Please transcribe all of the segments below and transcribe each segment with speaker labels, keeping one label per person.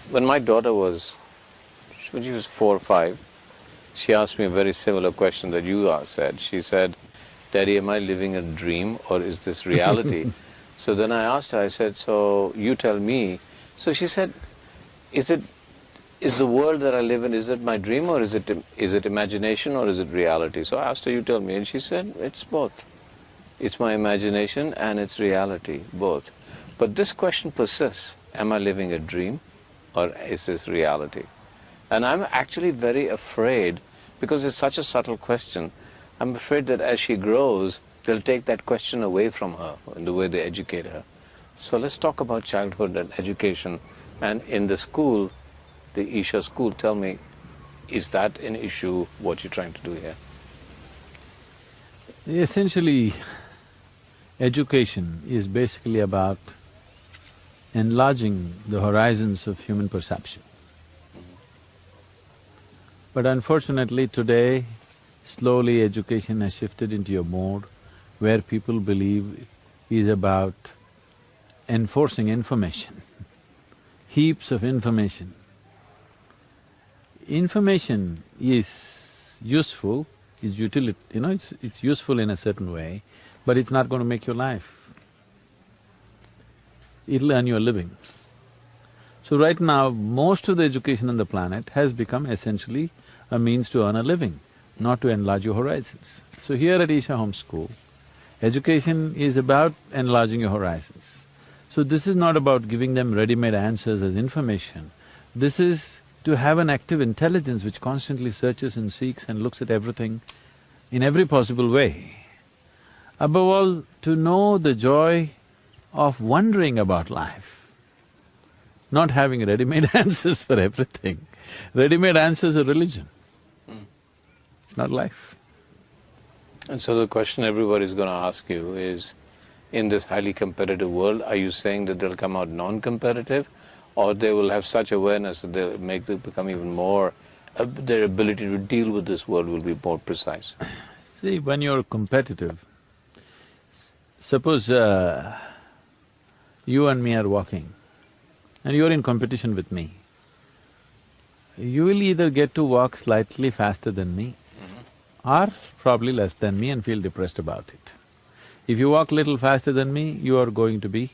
Speaker 1: When my daughter when she was 4 or 5, she asked me a very similar question that you said. She said, "Daddy, am I living a dream or is this reality?" So then I asked her, I said, "So you tell me." So she said, is the world that I live in, is it my dream or is it imagination or is it reality? So I asked her, "You tell me." And she said, "It's both. It's my imagination and it's reality, both." But this question persists. Am I living a dream or is this reality? And I'm actually very afraid, because it's such a subtle question, I'm afraid that as she grows, they'll take that question away from her in the way they educate her. So let's talk about childhood and education. And in the school, the Isha school, tell me, is that an issue, what you're trying to do here?
Speaker 2: Essentially, education is basically about enlarging the horizons of human perception. But unfortunately today, slowly education has shifted into a mode where people believe is about enforcing information, heaps of information. Information is useful, is it's useful in a certain way, but it's not going to make your life. It'll earn you a living. So right now, most of the education on the planet has become essentially a means to earn a living, not to enlarge your horizons. So here at Isha Home School, education is about enlarging your horizons. So this is not about giving them ready-made answers as information. This is to have an active intelligence which constantly searches and seeks and looks at everything in every possible way. Above all, to know the joy of wondering about life, not having ready-made answers for everything. Ready-made answers are religion. It's not life.
Speaker 1: And so the question everybody's going to ask you is, in this highly competitive world, are you saying that they'll come out non-competitive, or they will have such awareness that they'll make it become even more, their ability to deal with this world will be more precise?
Speaker 2: See, when you're competitive, suppose you and me are walking and you're in competition with me, you will either get to walk slightly faster than me or probably less than me and feel depressed about it. If you walk little faster than me, you are going to be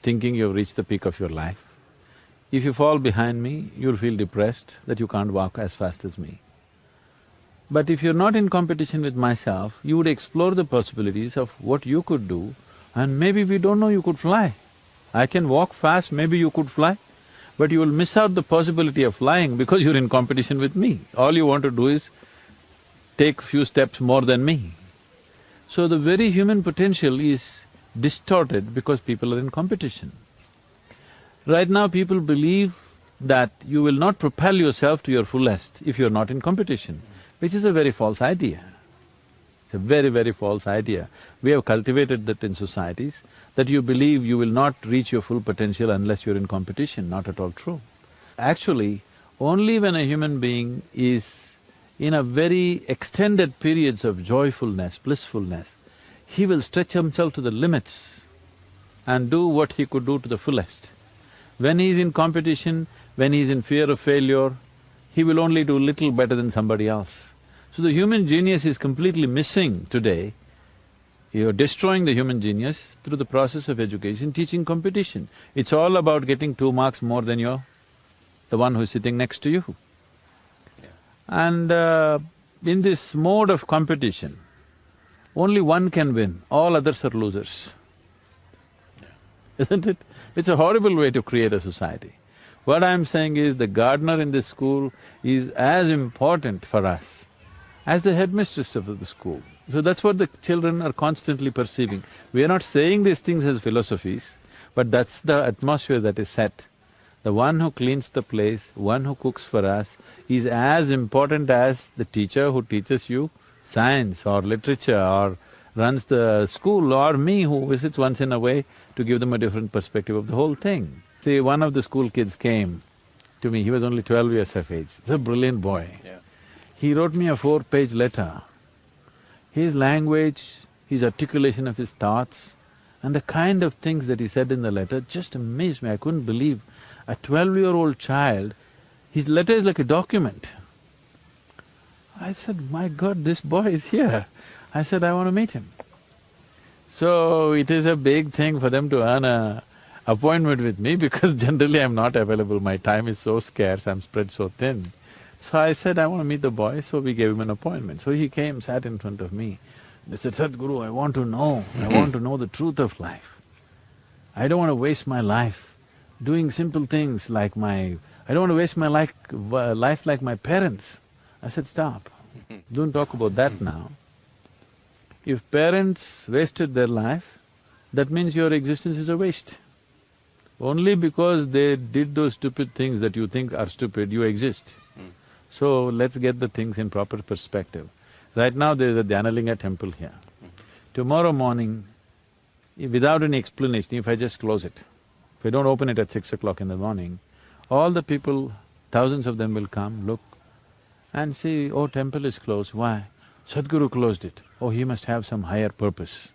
Speaker 2: thinking you've reached the peak of your life. If you fall behind me, you'll feel depressed that you can't walk as fast as me. But if you're not in competition with myself, you would explore the possibilities of what you could do, and maybe we don't know you could fly. I can walk fast, maybe you could fly, but you will miss out the possibility of flying because you're in competition with me. All you want to do is take few steps more than me. So the very human potential is distorted because people are in competition. Right now people believe that you will not propel yourself to your fullest if you're not in competition, which is a very false idea. It's a very, very false idea. We have cultivated that in societies, that you believe you will not reach your full potential unless you're in competition, not at all true. Actually, only when a human being is in a very extended periods of joyfulness, blissfulness, he will stretch himself to the limits and do what he could do to the fullest. When he is in competition, when he is in fear of failure, he will only do little better than somebody else. So the human genius is completely missing today. You're destroying the human genius through the process of education, teaching competition. It's all about getting 2 marks more than the one who's sitting next to you. And in this mode of competition, only one can win, all others are losers. Isn't it? It's a horrible way to create a society. What I'm saying is the gardener in this school is as important for us as the headmistress of the school. So that's what the children are constantly perceiving. We are not saying these things as philosophies, but that's the atmosphere that is set. The one who cleans the place, one who cooks for us, is as important as the teacher who teaches you science or literature or runs the school, or me who visits once in a way to give them a different perspective of the whole thing. See, one of the school kids came to me, he was only 12 years of age, he's a brilliant boy. He wrote me a 4-page letter. His language, his articulation of his thoughts, and the kind of things that he said in the letter just amazed me, I couldn't believe. A 12-year-old child, his letter is like a document. I said, my God, this boy is here. I said, I want to meet him. So it is a big thing for them to earn a appointment with me because generally I'm not available, my time is so scarce, I'm spread so thin. So I said, I want to meet the boy, so we gave him an appointment. So he came, sat in front of me. They said, Sadhguru, I want to know the truth of life. I don't want to waste my life doing simple things like I don't want to waste my life like my parents. I said, stop, don't talk about that now. If parents wasted their life, that means your existence is a waste. Only because they did those stupid things that you think are stupid, you exist. So let's get the things in proper perspective. Right now there is a Dhyanalinga temple here. Tomorrow morning, without any explanation, if I just close it, if I don't open it at 6 o'clock in the morning, all the people, thousands of them will come, look and see, oh, temple is closed, why? Sadhguru closed it, oh, he must have some higher purpose.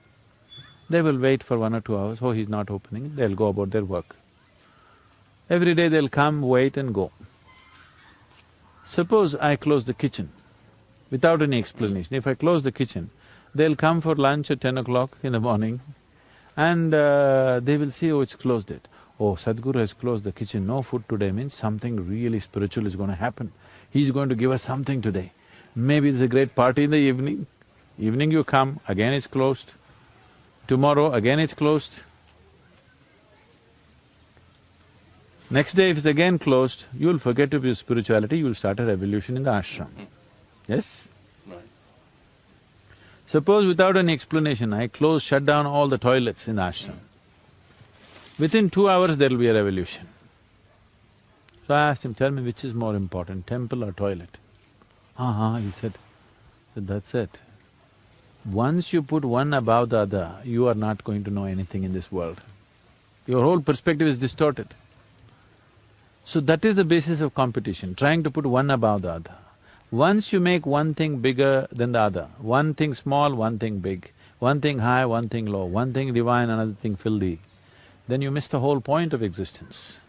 Speaker 2: They will wait for 1 or 2 hours, oh, he's not opening, they'll go about their work. Every day they'll come, wait and go. Suppose I close the kitchen without any explanation. If I close the kitchen, they'll come for lunch at 10 o'clock in the morning and they will see, oh, it's closed it. Oh, Sadhguru has closed the kitchen, no food today means something really spiritual is going to happen. He's going to give us something today. Maybe it's a great party in the evening. Evening you come, again it's closed. Tomorrow again it's closed. Next day if it's again closed, you'll forget of your spirituality, you'll start a revolution in the ashram. Yes?
Speaker 1: Right.
Speaker 2: Suppose without any explanation, I shut down all the toilets in the ashram. Within 2 hours there'll be a revolution. So I asked him, tell me which is more important, temple or toilet? He said, that's it. Once you put one above the other, you are not going to know anything in this world. Your whole perspective is distorted. So that is the basis of competition, trying to put one above the other. Once you make one thing bigger than the other, one thing small, one thing big, one thing high, one thing low, one thing divine, another thing filthy, then you miss the whole point of existence.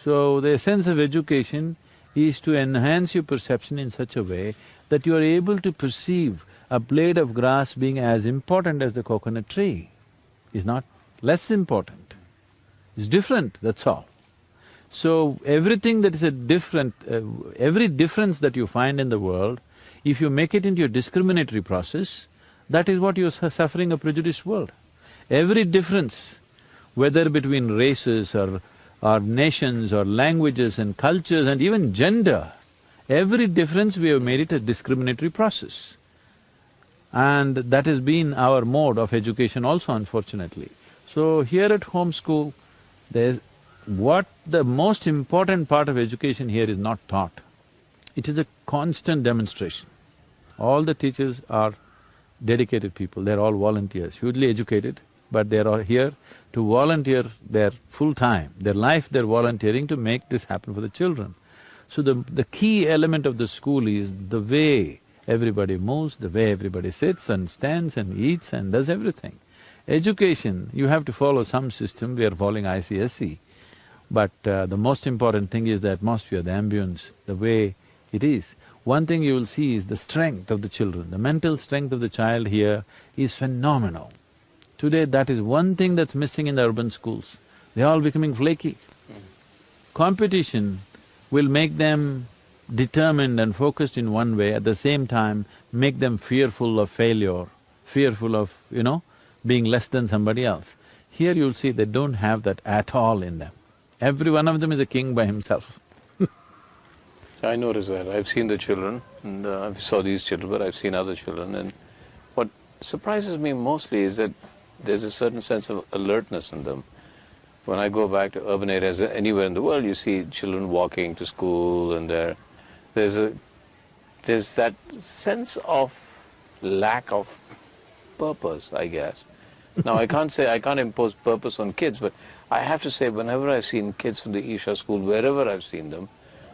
Speaker 2: So the essence of education is to enhance your perception in such a way that you are able to perceive a blade of grass being as important as the coconut tree. Is not less important, it's different, that's all. So everything that is every difference that you find in the world, if you make it into a discriminatory process, that is what you're suffering a prejudiced world. Every difference, whether between races or nations or languages and cultures and even gender, every difference we have made it a discriminatory process. And that has been our mode of education also, unfortunately. So here at home school, what the most important part of education here is not taught. It is a constant demonstration. All the teachers are dedicated people, they're all volunteers, hugely educated, but they're all here to volunteer their full time, their life they're volunteering to make this happen for the children. So the key element of the school is the way everybody moves, the way everybody sits and stands and eats and does everything. Education, you have to follow some system, we are following ICSE. But the most important thing is the atmosphere, the ambience, the way it is. One thing you will see is the strength of the children, the mental strength of the child here is phenomenal. Today that is one thing that's missing in the urban schools, they're all becoming flaky. Competition will make them determined and focused in one way, at the same time make them fearful of failure, fearful of, being less than somebody else. Here you'll see they don't have that at all in them. Every one of them is a king by himself.
Speaker 1: I noticed that. I've seen the children, and I saw these children, but I've seen other children, and what surprises me mostly is that there's a certain sense of alertness in them. When I go back to urban areas, anywhere in the world, you see children walking to school, and there's that sense of lack of purpose, I guess. Now, I can't impose purpose on kids, but I have to say, whenever I've seen kids from the Isha school, wherever I've seen them,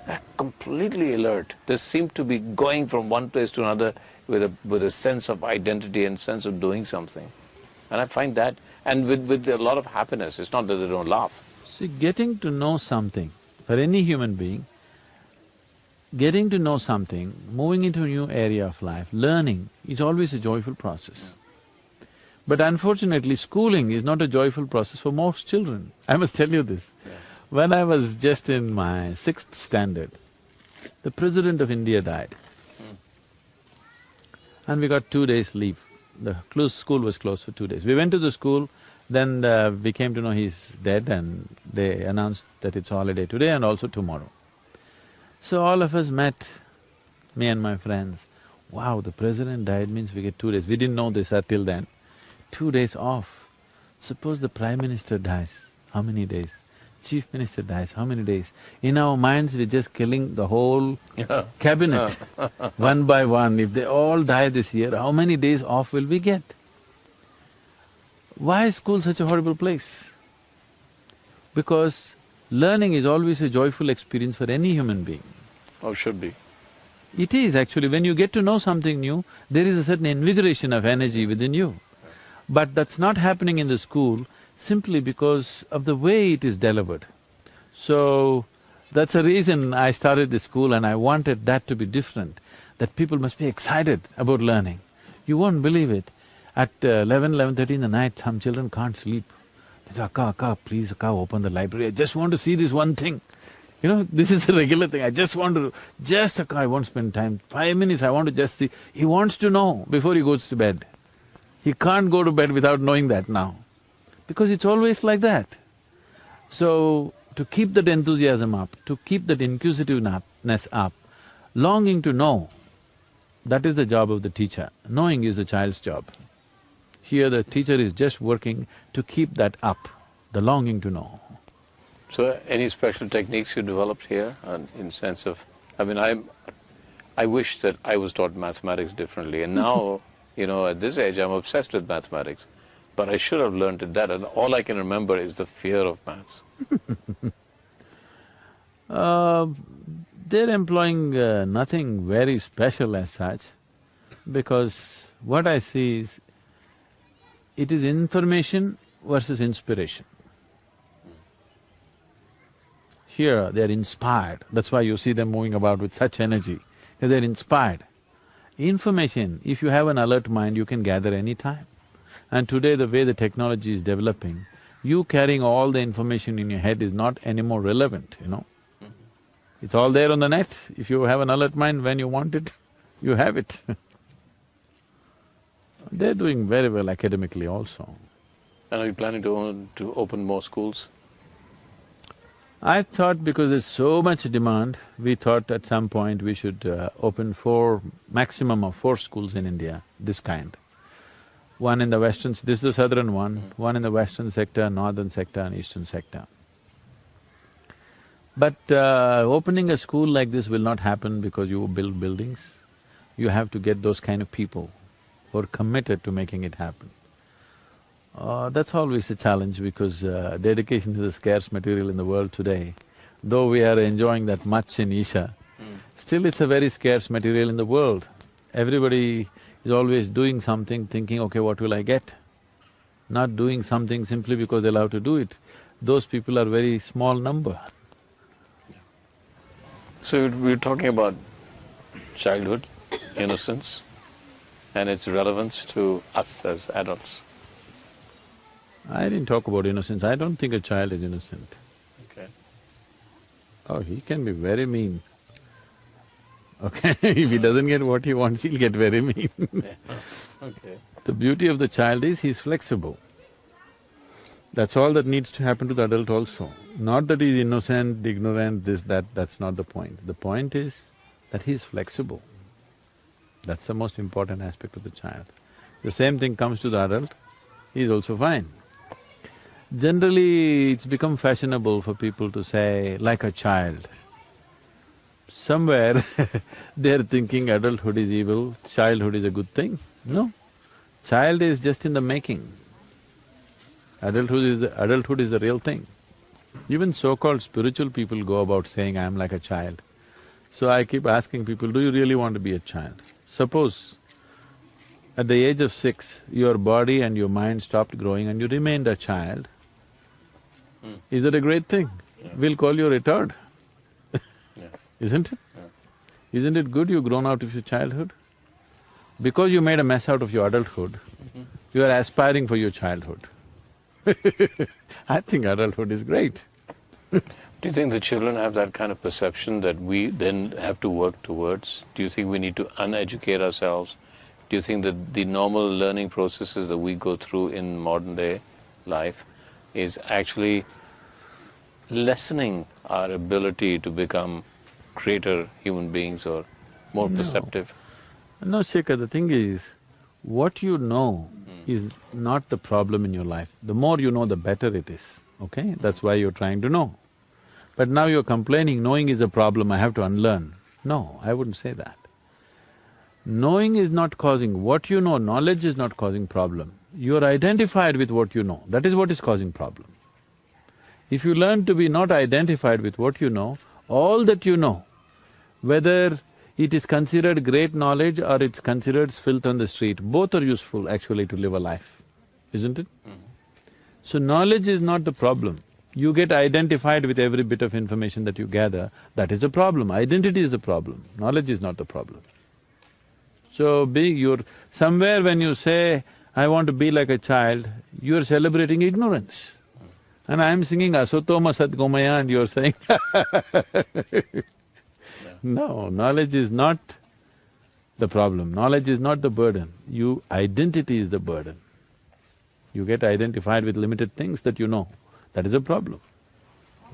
Speaker 1: they're completely alert. They seem to be going from one place to another with a sense of identity and sense of doing something. And I find that, and with a lot of happiness. It's not that they don't laugh.
Speaker 2: See, getting to know something, for any human being, getting to know something, moving into a new area of life, learning is always a joyful process. But unfortunately, schooling is not a joyful process for most children. I must tell you this.
Speaker 1: Yeah.
Speaker 2: When I was just in my 6th standard, the President of India died. And we got 2 days leave. The school was closed for 2 days. We went to the school, then we came to know he's dead and they announced that it's holiday today and also tomorrow. So all of us met, me and my friends. Wow, the president died means we get 2 days. We didn't know this till then. 2 days off. Suppose the Prime Minister dies, how many days? Chief Minister dies, how many days? In our minds, we're just killing the whole cabinet, one by one. If they all die this year, how many days off will we get? Why is school such a horrible place? Because learning is always a joyful experience for any human being.
Speaker 1: Or should be.
Speaker 2: It is actually, when you get to know something new, there is a certain invigoration of energy within you. But that's not happening in the school simply because of the way it is delivered. So, that's a reason I started the school and I wanted that to be different, that people must be excited about learning. You won't believe it. At 11:30 in the night, some children can't sleep. They say, Akka, please, Akka, open the library, I just want to see this one thing. You know, this is a regular thing, I just want to… just Akka, I won't spend time, 5 minutes, I want to just see… He wants to know before he goes to bed. He can't go to bed without knowing that now, because it's always like that. So, to keep that enthusiasm up, to keep that inquisitiveness up, longing to know, that is the job of the teacher. Knowing is the child's job. Here the teacher is just working to keep that up, the longing to know.
Speaker 1: So, any special techniques you developed here, in sense of… I mean, I wish that I was taught mathematics differently, and now, you know, at this age, I'm obsessed with mathematics. But I should have learned it that, and all I can remember is the fear of maths.
Speaker 2: They're employing nothing very special as such, because what I see is, it is information versus inspiration. Here, they're inspired, that's why you see them moving about with such energy, because they're inspired. Information, if you have an alert mind, you can gather any time. And today, the way the technology is developing, you carrying all the information in your head is not anymore relevant, you know. It's all there on the net. If you have an alert mind, when you want it, you have it. They're doing very well academically also.
Speaker 1: And are you planning to open more schools?
Speaker 2: I thought because there's so much demand, we thought at some point we should open maximum of 4 schools in India, this kind. One in the western… this is the southern one in the western sector, northern sector and eastern sector. But opening a school like this will not happen because you build buildings. You have to get those kind of people who are committed to making it happen. That's always a challenge because dedication is a scarce material in the world today. Though we are enjoying that much in Isha, still it's a very scarce material in the world. Everybody is always doing something, thinking, okay, what will I get? Not doing something simply because they're allowed to do it. Those people are very small number.
Speaker 1: So we're talking about childhood, innocence, and its relevance to us as adults.
Speaker 2: I didn't talk about innocence, I don't think a child is innocent.
Speaker 1: Okay.
Speaker 2: Oh, he can be very mean. Okay, if he doesn't get what he wants, he'll get very mean.
Speaker 1: Okay.
Speaker 2: The beauty of the child is he's flexible. That's all that needs to happen to the adult also. Not that he's innocent, ignorant, this, that's not the point. The point is that he's flexible. That's the most important aspect of the child. The same thing comes to the adult, he's also fine. Generally, it's become fashionable for people to say, like a child. Somewhere they're thinking adulthood is evil, childhood is a good thing. No, child is just in the making. Adulthood is the real thing. Even so-called spiritual people go about saying, I'm like a child. So I keep asking people, do you really want to be a child? Suppose at the age of 6, your body and your mind stopped growing and you remained a child, Is that a great thing?
Speaker 1: Yeah.
Speaker 2: We'll call you a retard,
Speaker 1: Yeah.
Speaker 2: isn't it?
Speaker 1: Yeah.
Speaker 2: Isn't it good you've grown out of your childhood? Because you made a mess out of your adulthood, you are aspiring for your childhood. I think adulthood is great.
Speaker 1: Do you think the children have that kind of perception that we then have to work towards? Do you think we need to uneducate ourselves? Do you think that the normal learning processes that we go through in modern day life is actually lessening our ability to become greater human beings or more perceptive?
Speaker 2: No, Shekhar, the thing is, what you know is not the problem in your life. The more you know, the better it is, okay? That's why you're trying to know. But now you're complaining, knowing is a problem, I have to unlearn. No, I wouldn't say that. Knowing is not causing… what you know, knowledge is not causing problem. You're identified with what you know, that is what is causing problem. If you learn to be not identified with what you know, all that you know, whether it is considered great knowledge or it's considered filth on the street, both are useful actually to live a life, isn't it? So knowledge is not the problem. You get identified with every bit of information that you gather, that is the problem. Identity is the problem, knowledge is not the problem. So you're… somewhere when you say, I want to be like a child, you're celebrating ignorance. And I'm singing Asatoma Sadgomaya and you're saying No, knowledge is not the problem, knowledge is not the burden, identity is the burden. You get identified with limited things that you know, that is a problem.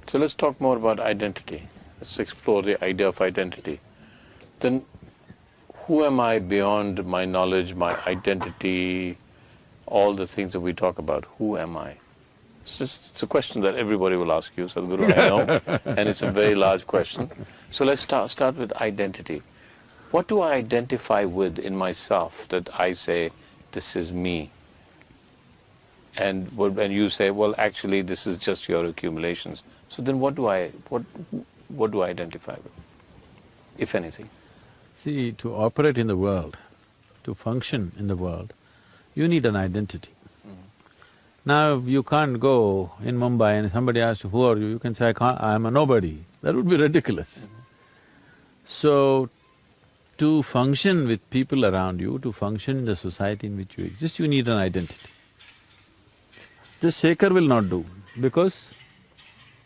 Speaker 1: So let's talk more about identity. Let's explore the idea of identity. Then who am I beyond my knowledge, my identity, all the things that we talk about? Who am I? It's a question that everybody will ask you, Sadhguru, I know, and it's a very large question. So let's start with identity. What do I identify with in myself that I say, this is me? And when you say, well, actually, this is just your accumulations. So then what do I identify with, if anything?
Speaker 2: See, to operate in the world, to function in the world, you need an identity. Now, you can't go in Mumbai and somebody asks you, who are you? You can say, I'm a nobody. That would be ridiculous. So, to function with people around you, to function in the society in which you exist, you need an identity. This shaker will not do, because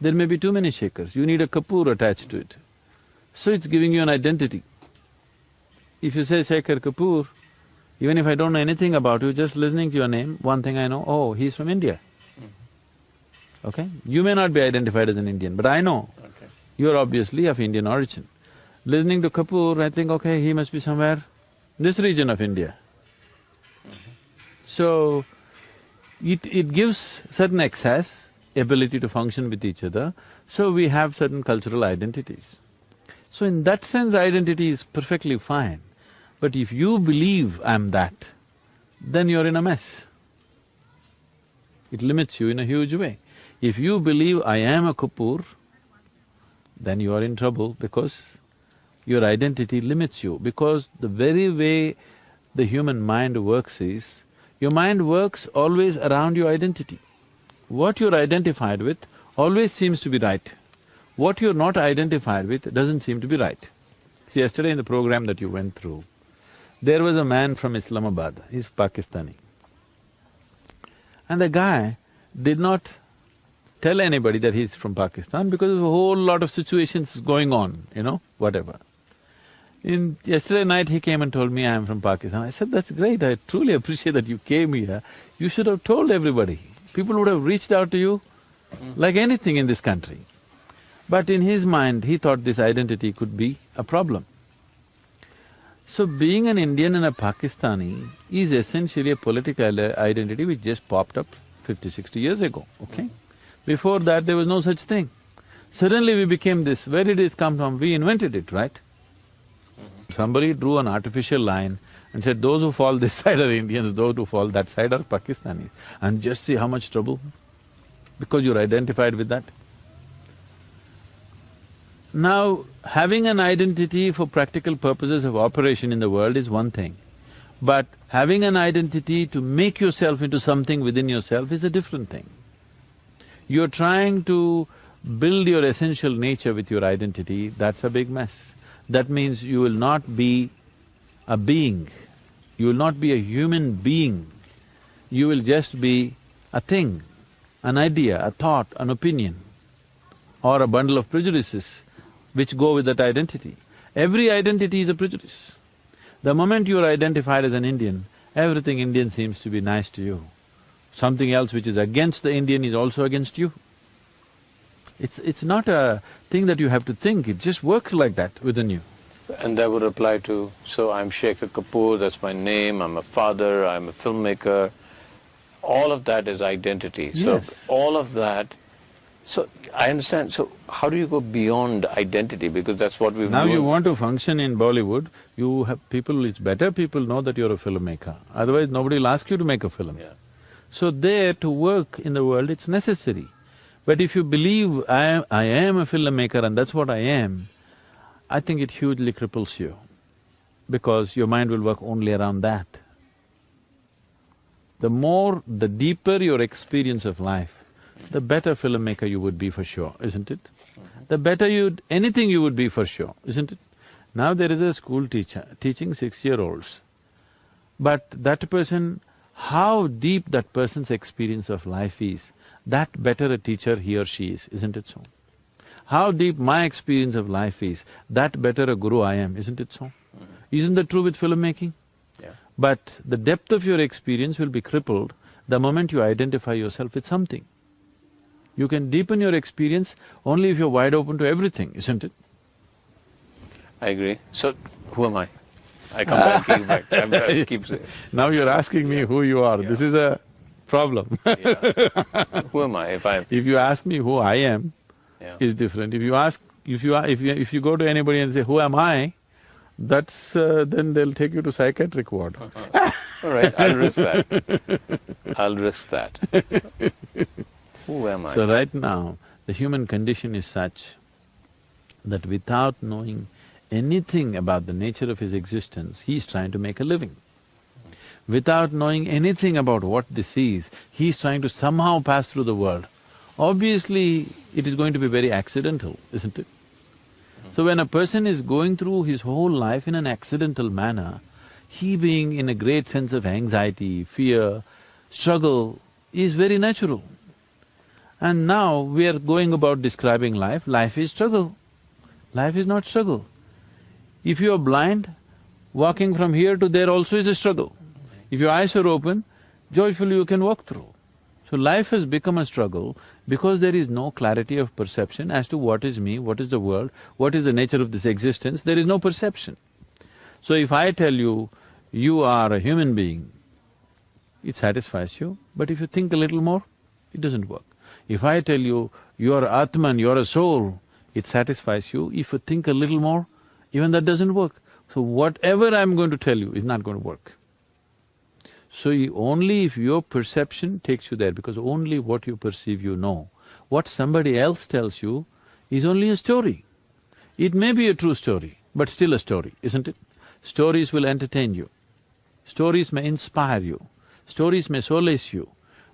Speaker 2: there may be too many shakers, you need a kapoor attached to it. So it's giving you an identity. If you say Shaker Kapoor, even if I don't know anything about you, just listening to your name, one thing I know, oh, he's from India. Okay? You may not be identified as an Indian, but I know you're obviously of Indian origin. Listening to Kapoor, I think, okay, he must be somewhere this region of India. So, it gives certain access, ability to function with each other, so we have certain cultural identities. So in that sense, identity is perfectly fine. But if you believe I'm that, then you're in a mess. It limits you in a huge way. If you believe I am a Kapoor, then you are in trouble because your identity limits you. Because the very way the human mind works is, your mind works always around your identity. What you're identified with always seems to be right. What you're not identified with doesn't seem to be right. See, yesterday in the program that you went through, there was a man from Islamabad, he's Pakistani. And the guy did not tell anybody that he's from Pakistan because there's a whole lot of situations going on, whatever. Yesterday night he came and told me, I'm from Pakistan. I said, that's great, I truly appreciate that you came here. You should have told everybody. People would have reached out to you like anything in this country. But in his mind, he thought this identity could be a problem. So being an Indian and a Pakistani is essentially a political identity which just popped up 50, 60 years ago, okay? Before that, there was no such thing. Suddenly we became this. Where did this come from? We invented it, right? Somebody drew an artificial line and said, those who fall this side are Indians, those who fall that side are Pakistanis. And just see how much trouble, because you're identified with that. Now, having an identity for practical purposes of operation in the world is one thing, but having an identity to make yourself into something within yourself is a different thing. You're trying to build your essential nature with your identity, that's a big mess. That means you will not be a being, you will not be a human being, you will just be a thing, an idea, a thought, an opinion, or a bundle of prejudices which go with that identity. Every identity is a prejudice. The moment you are identified as an Indian, everything Indian seems to be nice to you. Something else which is against the Indian is also against you. It's not a thing that you have to think, it just works like that within you.
Speaker 1: And that would apply to, so I'm Shekhar Kapoor, that's my name, I'm a father, I'm a filmmaker, all of that is identity.
Speaker 2: Yes.
Speaker 1: So all of that, so I understand, so how do you go beyond identity, because that's what we've
Speaker 2: Now
Speaker 1: done.
Speaker 2: you want to function in Bollywood, you have people… it's better people know that you're a filmmaker, otherwise nobody will ask you to make a film.
Speaker 1: Yeah.
Speaker 2: So there, to work in the world, it's necessary. But if you believe, I am a filmmaker and that's what I am, I think it hugely cripples you, because your mind will work only around that. The deeper your experience of life, the better filmmaker you would be for sure, isn't it? The better anything you would be for sure, isn't it? Now there is a school teacher teaching 6-year-olds, but that person, how deep that person's experience of life is, that better a teacher he or she is, isn't it so? How deep my experience of life is, that better a guru I am, isn't it so? Isn't that true with filmmaking?
Speaker 1: Yeah.
Speaker 2: But the depth of your experience will be crippled the moment you identify yourself with something. You can deepen your experience only if you're wide open to everything, isn't it?
Speaker 1: I agree. So, who am I? I come back, keep back, I keep saying.
Speaker 2: Now you're asking me who you are,
Speaker 1: Yeah.
Speaker 2: this is a problem.
Speaker 1: Yeah. Who am I if I'm…
Speaker 2: If you ask me who I am,
Speaker 1: Yeah.
Speaker 2: is different. If you go to anybody and say, who am I, that's… then they'll take you to psychiatric ward.
Speaker 1: All right, I'll risk that. I'll risk that. Who am I?
Speaker 2: So right now, the human condition is such that without knowing anything about the nature of his existence, he is trying to make a living. Without knowing anything about what this is, he is trying to somehow pass through the world. Obviously, it is going to be very accidental, isn't it? So when a person is going through his whole life in an accidental manner, he being in a great sense of anxiety, fear, struggle is very natural. And now we are going about describing life, life is struggle. Life is not struggle. If you are blind, walking from here to there also is a struggle. If your eyes are open, joyfully you can walk through. So life has become a struggle because there is no clarity of perception as to what is me, what is the world, what is the nature of this existence, there is no perception. So if I tell you, you are a human being, it satisfies you, but if you think a little more, it doesn't work. If I tell you, you are Atman, you are a soul, it satisfies you. If you think a little more, even that doesn't work. So whatever I'm going to tell you is not going to work. So only if your perception takes you there, because only what you perceive you know. What somebody else tells you is only a story. It may be a true story, but still a story, isn't it? Stories will entertain you, stories may inspire you, stories may solace you,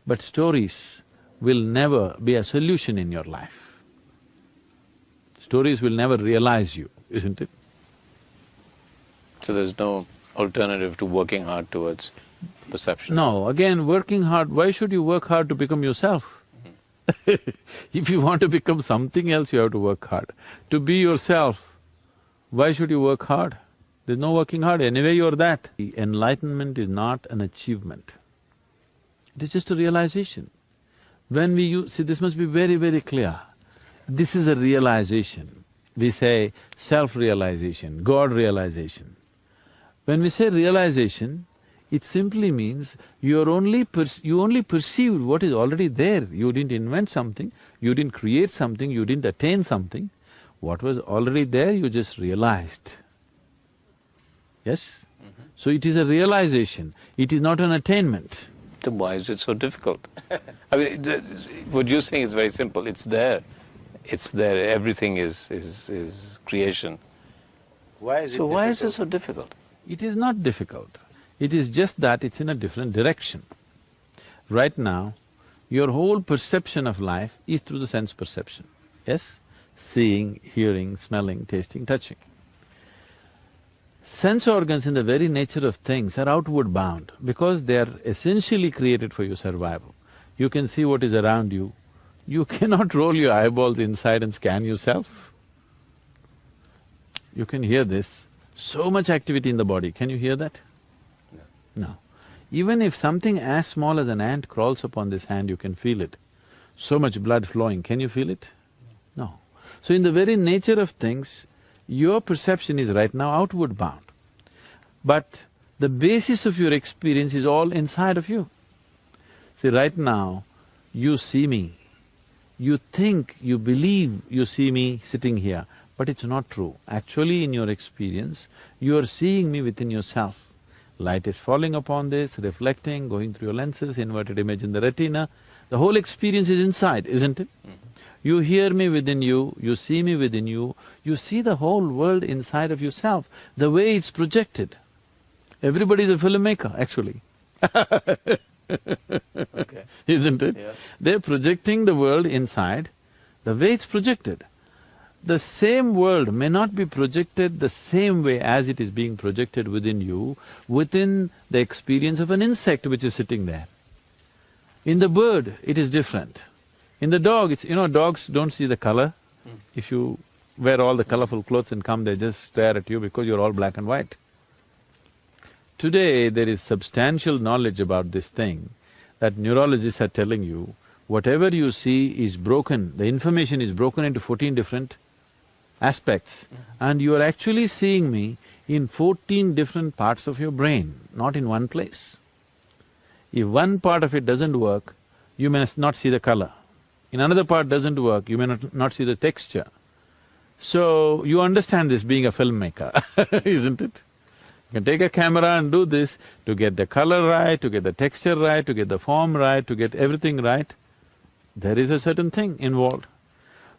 Speaker 2: but stories will never be a solution in your life. Stories will never realize you, isn't it?
Speaker 1: So there's no alternative to working hard towards perception?
Speaker 2: No, again, working hard, why should you work hard to become yourself? If you want to become something else, you have to work hard. To be yourself, why should you work hard? There's no working hard, anyway you're that. Enlightenment is not an achievement, it is just a realization. When we see, this must be very, very clear. This is a realization. We say self-realization, God-realization. When we say realization, it simply means you only perceived what is already there. You didn't invent something, you didn't create something, you didn't attain something. What was already there, you just realized. Yes? So it is a realization, it is not an attainment.
Speaker 1: Then why is it so difficult? I mean, what you're saying is very simple, it's there, everything is creation.
Speaker 2: Why is
Speaker 1: So why is it so difficult?
Speaker 2: It is not difficult. It is just that it's in a different direction. Right now, Your whole perception of life is through the sense perception, yes? Seeing, hearing, smelling, tasting, touching. Sense organs in the very nature of things are outward bound because they are essentially created for your survival. You can see what is around you. You cannot roll your eyeballs inside and scan yourself. You can hear this, so much activity in the body, can you hear that? No. Even if something as small as an ant crawls upon this hand, you can feel it. So much blood flowing, can you feel it? No. So in the very nature of things, your perception is right now outward bound. But the basis of your experience is all inside of you. See, right now, you see me. You think, you believe you see me sitting here, but it's not true. Actually, in your experience, you are seeing me within yourself. Light is falling upon this, reflecting, going through your lenses, inverted image in the retina. The whole experience is inside, isn't it? You hear me within you see me within you see the whole world inside of yourself, the way it's projected. Everybody is a filmmaker, actually.
Speaker 1: Okay.
Speaker 2: Isn't it?
Speaker 1: Yeah.
Speaker 2: They're projecting the world inside, the way it's projected. The same world may not be projected the same way as it is being projected within you, within the experience of an insect which is sitting there. In the bird, it is different. In the dog, it's… dogs don't see the color. If you wear all the colorful clothes and come, they just stare at you because you're all black and white. Today, there is substantial knowledge about this thing that neurologists are telling you, whatever you see is broken, the information is broken into 14 different aspects, and you are actually seeing me in 14 different parts of your brain, not in one place. If one part of it doesn't work, you may not see the color. In another part doesn't work, you may not see the texture. So, you understand this being a filmmaker, isn't it? You can take a camera and do this to get the color right, to get the texture right, to get the form right, to get everything right. There is a certain thing involved.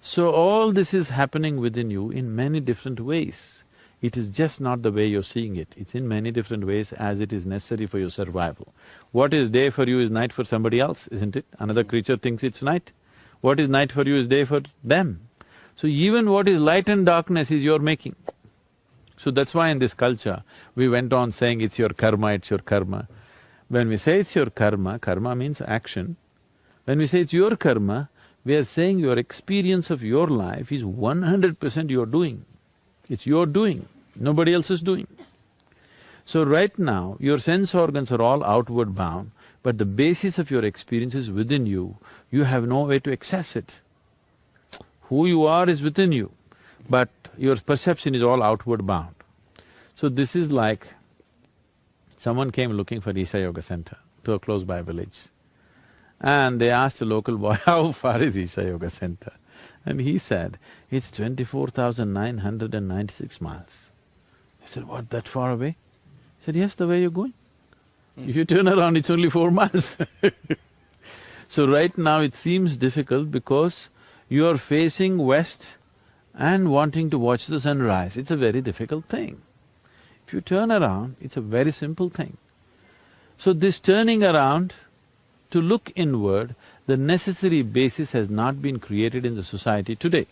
Speaker 2: So all this is happening within you in many different ways. It is just not the way you're seeing it, it's in many different ways as it is necessary for your survival. What is day for you is night for somebody else, isn't it? Another creature thinks it's night. What is night for you is day for them. So even what is light and darkness is your making. So that's why in this culture, we went on saying it's your karma, it's your karma. When we say it's your karma, karma means action. When we say it's your karma, we are saying your experience of your life is 100% your doing. It's your doing, nobody else is doing. So right now, your sense organs are all outward bound, but the basis of your experience is within you, you have no way to access it. Who you are is within you, but your perception is all outward bound. So this is like, someone came looking for Isha Yoga Center to a close-by village. And they asked a local boy, how far is Isha Yoga Center? And he said, it's 24,996 miles. I said, what, that far away? He said, yes, the way you're going. If you turn around, it's only 4 miles. So right now it seems difficult because you are facing west and wanting to watch the sunrise. It's a very difficult thing. If you turn around, it's a very simple thing. So this turning around to look inward, the necessary basis has not been created in the society today.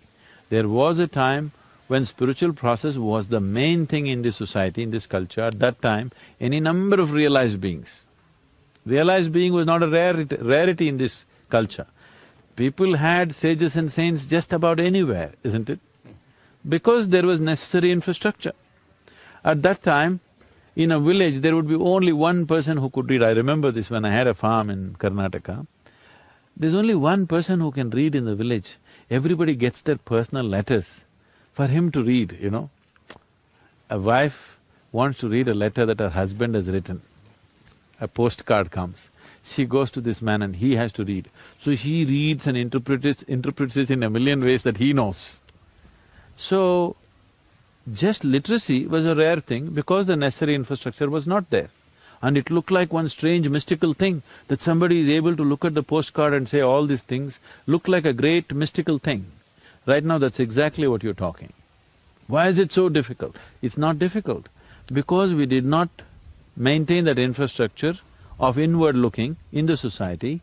Speaker 2: There was a time when spiritual process was the main thing in this society, in this culture. At that time, any number of realized beings. Realized being was not a rarity in this culture. People had sages and saints just about anywhere, isn't it? Because there was necessary infrastructure. At that time, in a village, there would be only one person who could read. I remember this when I had a farm in Karnataka. There's only one person who can read in the village. Everybody gets their personal letters for him to read, A wife wants to read a letter that her husband has written. A postcard comes. She goes to this man and he has to read. So he reads and interprets it in a million ways that he knows. So, just literacy was a rare thing because the necessary infrastructure was not there. And it looked like one strange mystical thing that somebody is able to look at the postcard and say all these things look like a great mystical thing. Right now, that's exactly what you're talking. Why is it so difficult? It's not difficult because we did not maintain that infrastructure of inward looking in the society.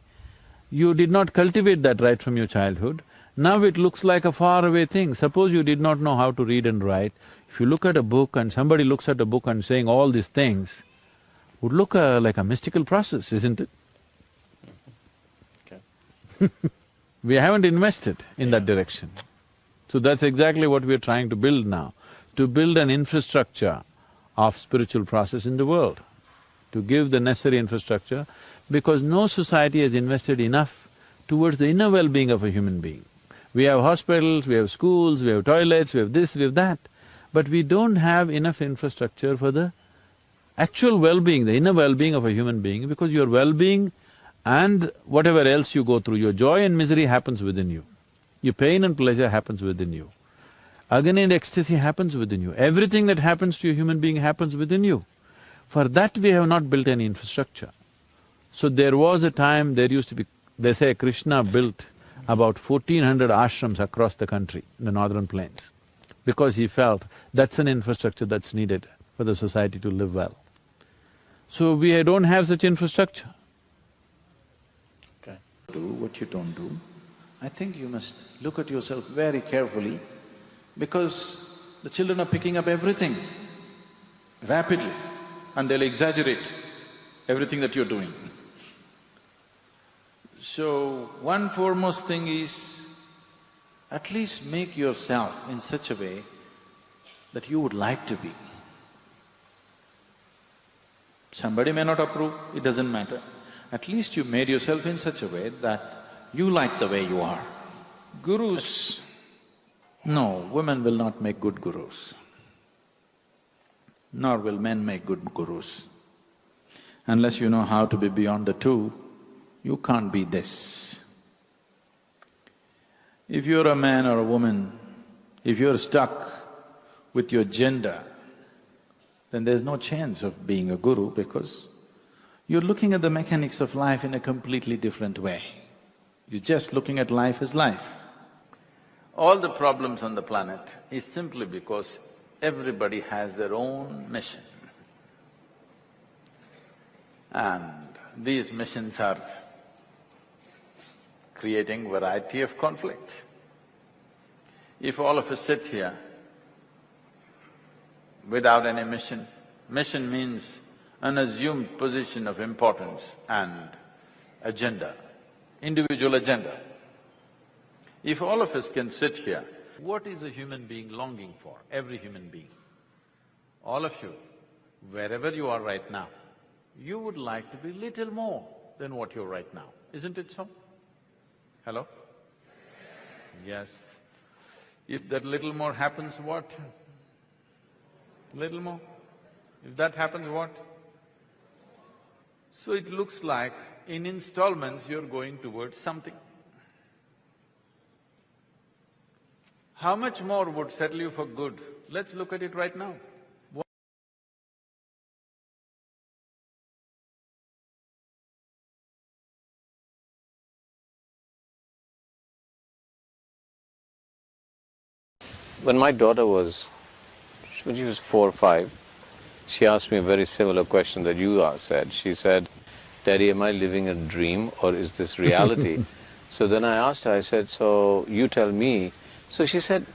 Speaker 2: You did not cultivate that right from your childhood. Now it looks like a faraway thing. Suppose you did not know how to read and write. If you look at a book and somebody looks at a book and saying all these things, would look like a mystical process, isn't it?
Speaker 1: Okay.
Speaker 2: We haven't invested in that direction. So that's exactly what we're trying to build now, to build an infrastructure of spiritual process in the world, to give the necessary infrastructure, because no society has invested enough towards the inner well-being of a human being. We have hospitals, we have schools, we have toilets, we have this, we have that, but we don't have enough infrastructure for the actual well-being, the inner well-being of a human being, because your well-being and whatever else you go through, your joy and misery happens within you. Your pain and pleasure happens within you. Agony and ecstasy happens within you. Everything that happens to a human being happens within you. For that we have not built any infrastructure. So there was a time, there used to be… They say Krishna built about 1400 ashrams across the country, in the northern plains, because he felt that's an infrastructure that's needed for the society to live well. So we don't have such infrastructure.
Speaker 1: Okay.
Speaker 3: Do what you don't do. I think you must look at yourself very carefully, because the children are picking up everything rapidly and they'll exaggerate everything that you're doing. So, one foremost thing is, at least make yourself in such a way that you would like to be. Somebody may not approve, it doesn't matter. At least you made yourself in such a way that you like the way you are. Gurus… No, women will not make good gurus, nor will men make good gurus. Unless you know how to be beyond the two, you can't be this. If you're a man or a woman, if you're stuck with your gender, then there's no chance of being a guru, because you're looking at the mechanics of life in a completely different way. You're just looking at life as life. All the problems on the planet is simply because everybody has their own mission. And these missions are creating variety of conflict. If all of us sit here without any mission, mission means an assumed position of importance and agenda, individual agenda. If all of us can sit here, what is a human being longing for? Every human being. All of you, wherever you are right now, you would like to be little more than what you're right now, isn't it so? Hello? Yes. If that little more happens, what? Little more? If that happens, what? So it looks like in installments you're going towards something. How much more would settle you for good? Let's look at it right now.
Speaker 1: When my daughter when she was 4 or 5, she asked me a very similar question that you said. She said, "Daddy, am I living a dream or is this reality?" So then I asked her, I said, "So you tell me." So she said,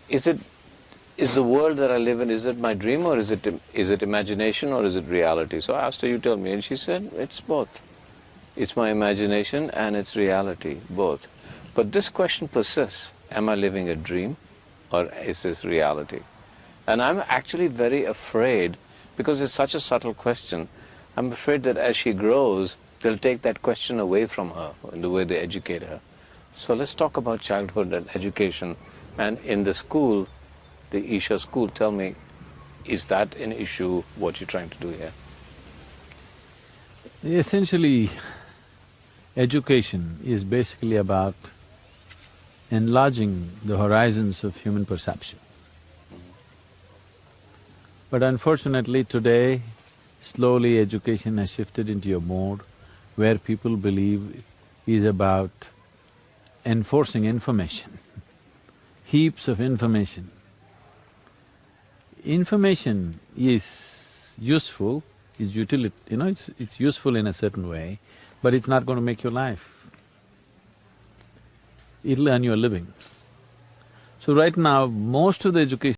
Speaker 1: is the world that I live in, is it my dream or is it imagination or is it reality? So I asked her, you tell me, and she said, it's both. It's my imagination and it's reality, both. But this question persists, am I living a dream or is this reality? And I'm actually very afraid, because it's such a subtle question, I'm afraid that as she grows, they'll take that question away from her in the way they educate her. So let's talk about childhood and education. And in the school, the Isha school, tell me, is that an issue, what you're trying to do here?
Speaker 2: Essentially, education is basically about enlarging the horizons of human perception. But unfortunately today, slowly education has shifted into a mode where people believe is about enforcing information, heaps of information. Information is useful, is it's useful in a certain way, but it's not going to make your life. it'll earn you a living. So right now, most of the education